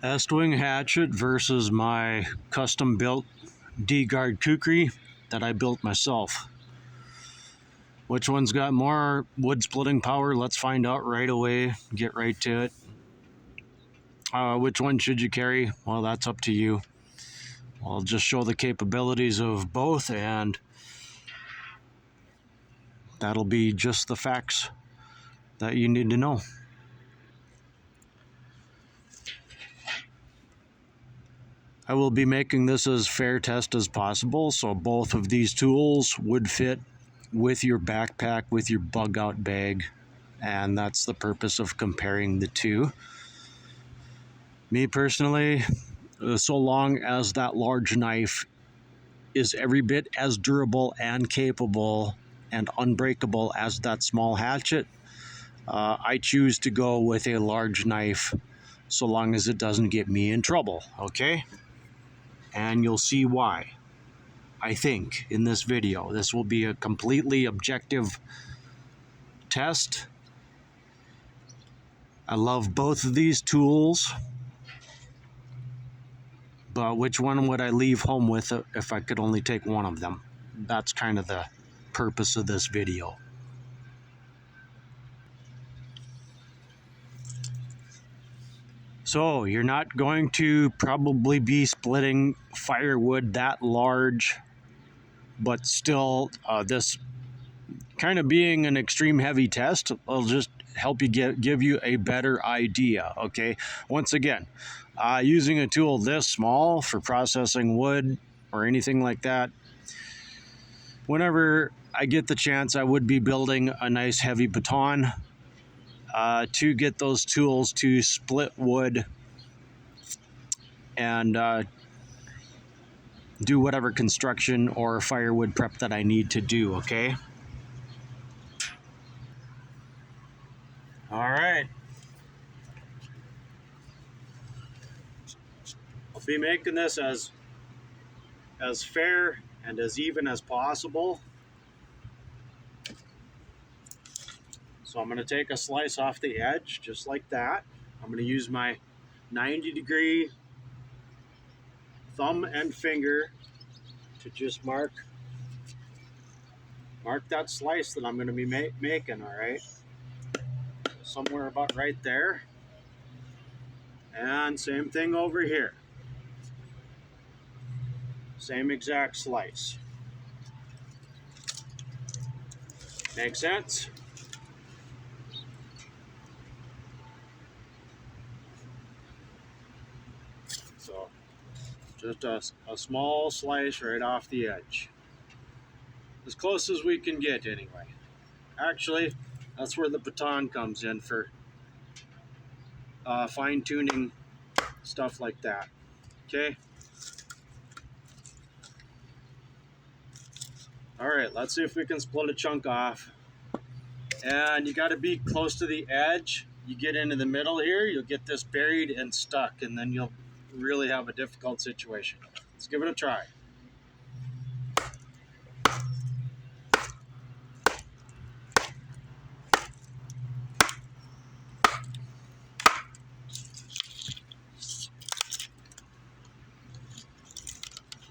Estwing hatchet versus my custom built D-guard Kukri that I built myself. Which one's got more wood splitting power? Let's find out right away. Get right to it. Which one should you carry? Well, that's up to you. I'll just show the capabilities of both, and that'll be just the facts that you need to know. I will be making this as fair test as possible, so both of these tools would fit with your backpack, with your bug out bag, and that's the purpose of comparing the two. Me personally, so long as that large knife is every bit as durable and capable and unbreakable as that small hatchet, I choose to go with a large knife so long as it doesn't get me in trouble, okay? And you'll see why. I think in this video, this will be a completely objective test. I love both of these tools, but which one would I leave home with if I could only take one of them? That's kind of the purpose of this video. So you're not going to probably be splitting firewood that large, but still this kind of being an extreme heavy test will just help you give you a better idea, okay? Once again, using a tool this small for processing wood or anything like that, whenever I get the chance, I would be building a nice heavy baton to get those tools to split wood and do whatever construction or firewood prep that I need to do, okay? All right. I'll be making this as fair and as even as possible. So I'm going to take a slice off the edge, just like that. I'm going to use my 90-degree thumb and finger to just mark that slice that I'm going to be making, all right? Somewhere about right there. And same thing over here. Same exact slice. Make sense? So just a small slice right off the edge. As close as we can get anyway. Actually, that's where the baton comes in for fine-tuning stuff like that. Okay? All right, let's see if we can split a chunk off. And you got to be close to the edge. You get into the middle here, you'll get this buried and stuck, and then you'll really have a difficult situation. Let's give it a try.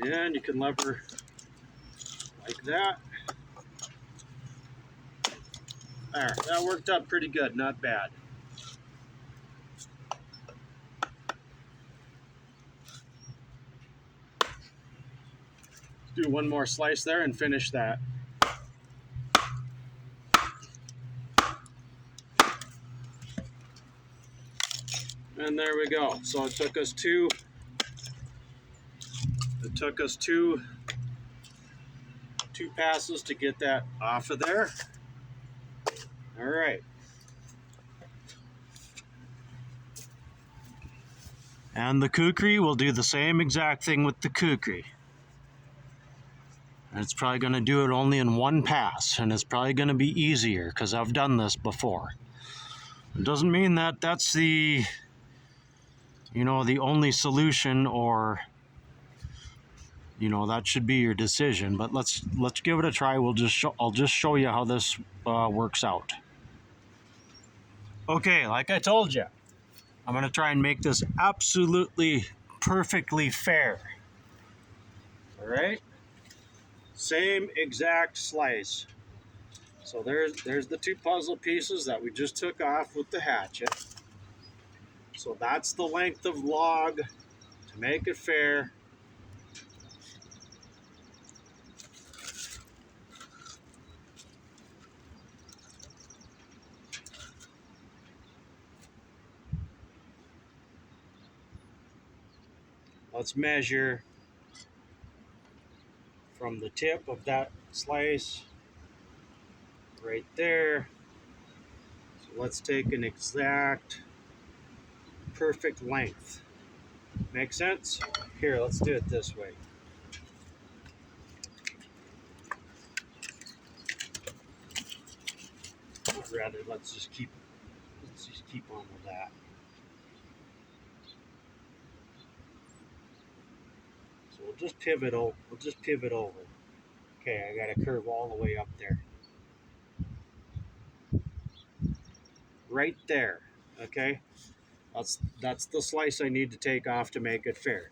And you can lever like that. There, that worked out pretty good, not bad. Let's do one more slice there and finish that. And there we go. So it took us two passes to get that off of there. All right. And the Kukri will do the same exact thing with the Kukri. And it's probably going to do it only in one pass, and it's probably going to be easier because I've done this before. It doesn't mean that that's the only solution, or that should be your decision, but let's give it a try. I'll just show you how this works out. Okay, like I told you, I'm going to try and make this absolutely perfectly fair. All right? Same exact slice. So there's the two puzzle pieces that we just took off with the hatchet. So that's the length of log to make it fair. Let's measure from the tip of that slice right there. So let's take an exact perfect length. Make sense? Here, let's do it this way. Or rather, let's just keep on with that. So we'll just pivot over. Okay, I got to curve all the way up there. Right there. Okay? That's the slice I need to take off to make it fair.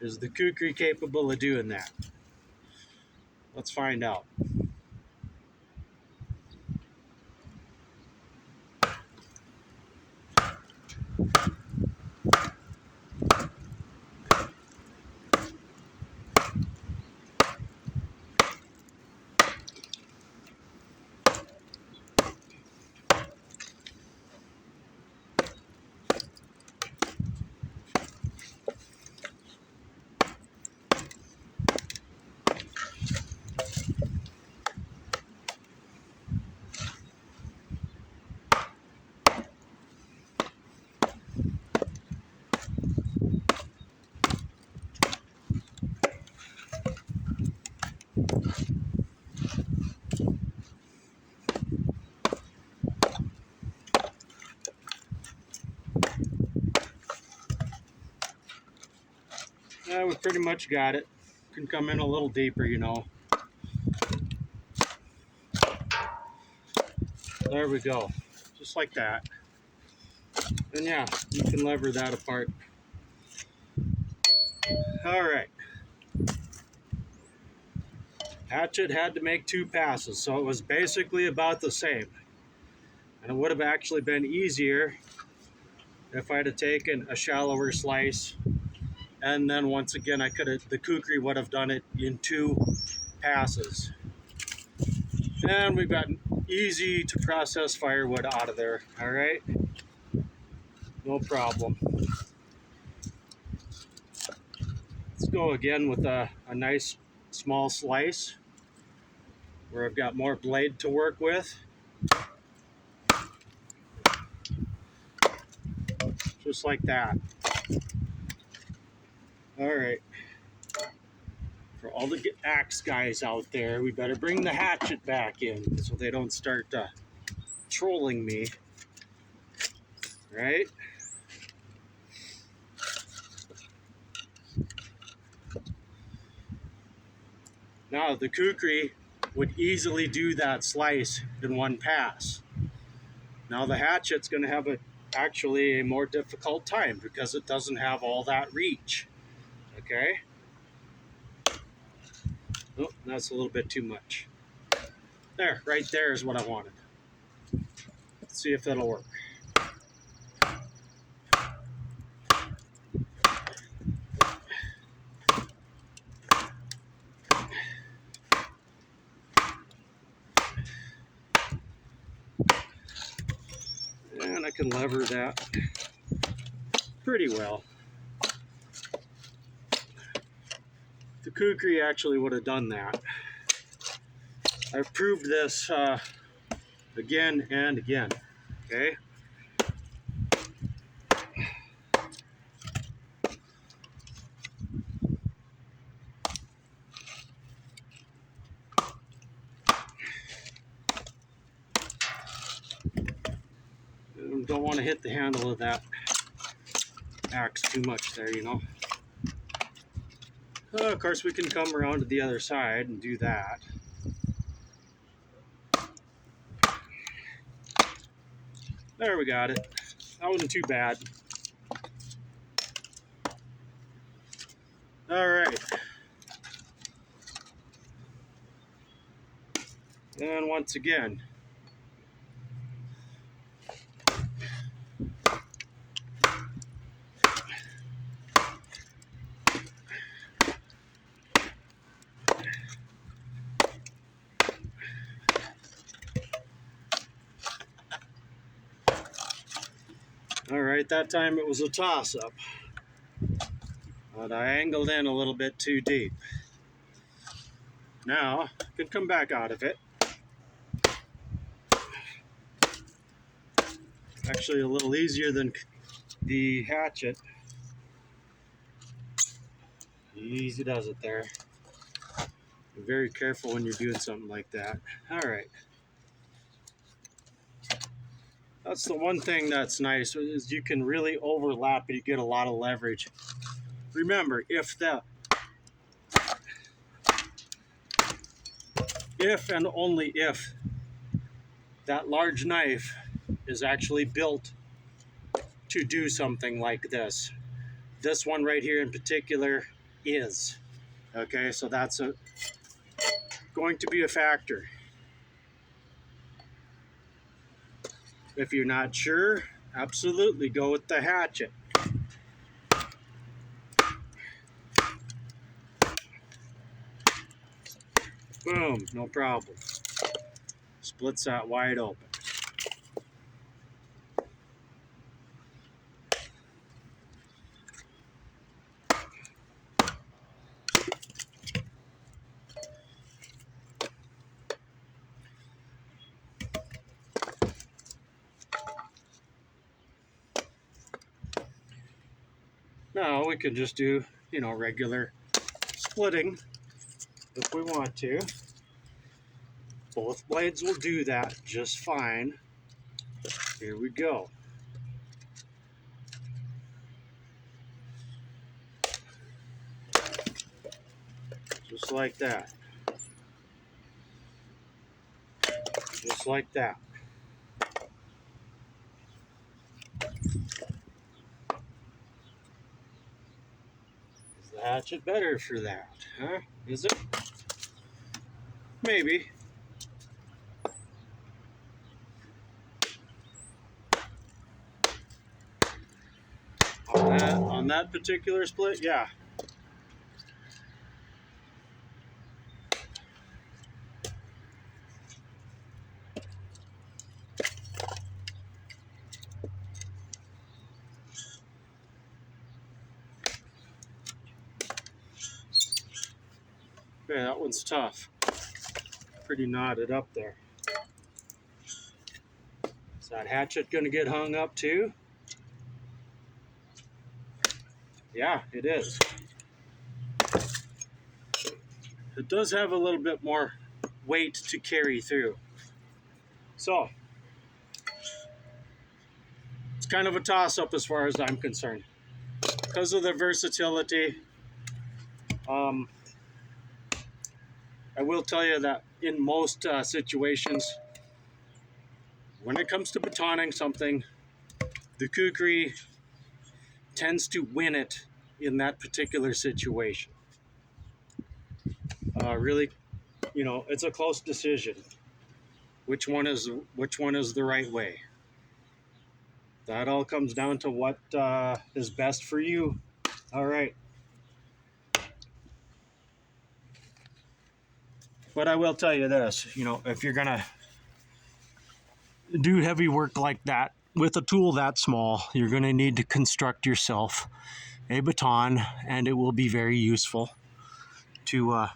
Is the Kukri capable of doing that? Let's find out. We pretty much got it. Can come in a little deeper, you know. There we go. Just like that. And yeah, you can lever that apart. All right. Hatchet had to make 2 passes, so it was basically about the same. And it would have actually been easier if I'd have taken a shallower slice. And then once again, the Kukri would have done it in 2 passes. And we've got easy to process firewood out of there. All right. No problem. Let's go again with a nice small slice where I've got more blade to work with. Just like that. All right. For all the axe guys out there, we better bring the hatchet back in so they don't start trolling me. Right? Now, the Kukri would easily do that slice in 1 pass. Now, the hatchet's going to have actually a more difficult time because it doesn't have all that reach. Okay? Oh, that's a little bit too much. There, right there is what I wanted. Let's see if that'll work. And I can lever that pretty well. The Kukri actually would have done that. I've proved this again and again. Okay? Don't want to hit the handle of that axe too much there, you know. Of course, we can come around to the other side and do that. There, we got it. that wasn't too bad. All right. And once again, all right, that time it was a toss-up. But I angled in a little bit too deep. Now, I can come back out of it. Actually, a little easier than the hatchet. Easy does it there. Be very careful when you're doing something like that. All right. That's the one thing that's nice is you can really overlap it. You get a lot of leverage. Remember, if and only if that large knife is actually built to do something like this. This one right here in particular is. Okay, so that's going to be a factor. If you're not sure, absolutely go with the hatchet. Boom, no problem. Splits that wide open. Now we can just do, regular splitting if we want to. Both blades will do that just fine. Here we go. Just like that. Just like that. Is the hatchet better for that? Huh? Is it? Maybe. On that particular split, yeah. Okay, that one's tough. Pretty knotted up there. Is that hatchet going to get hung up too? Yeah, it is. It does have a little bit more weight to carry through. So, it's kind of a toss-up as far as I'm concerned. Because of the versatility, I will tell you that in most situations, when it comes to batoning something, the Kukri tends to win it in that particular situation. Really, it's a close decision. Which one is the right way? That all comes down to what is best for you. All right. But I will tell you this, if you're gonna do heavy work like that with a tool that small, you're gonna need to construct yourself a baton, and it will be very useful to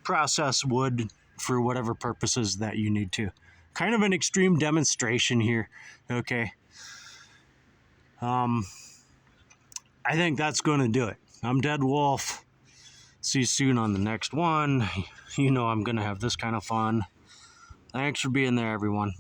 process wood for whatever purposes that you need to. Kind of an extreme demonstration here, okay? I think that's going to do it. I'm Dead Wolf. See you soon on the next one. I'm going to have this kind of fun. Thanks for being there, everyone.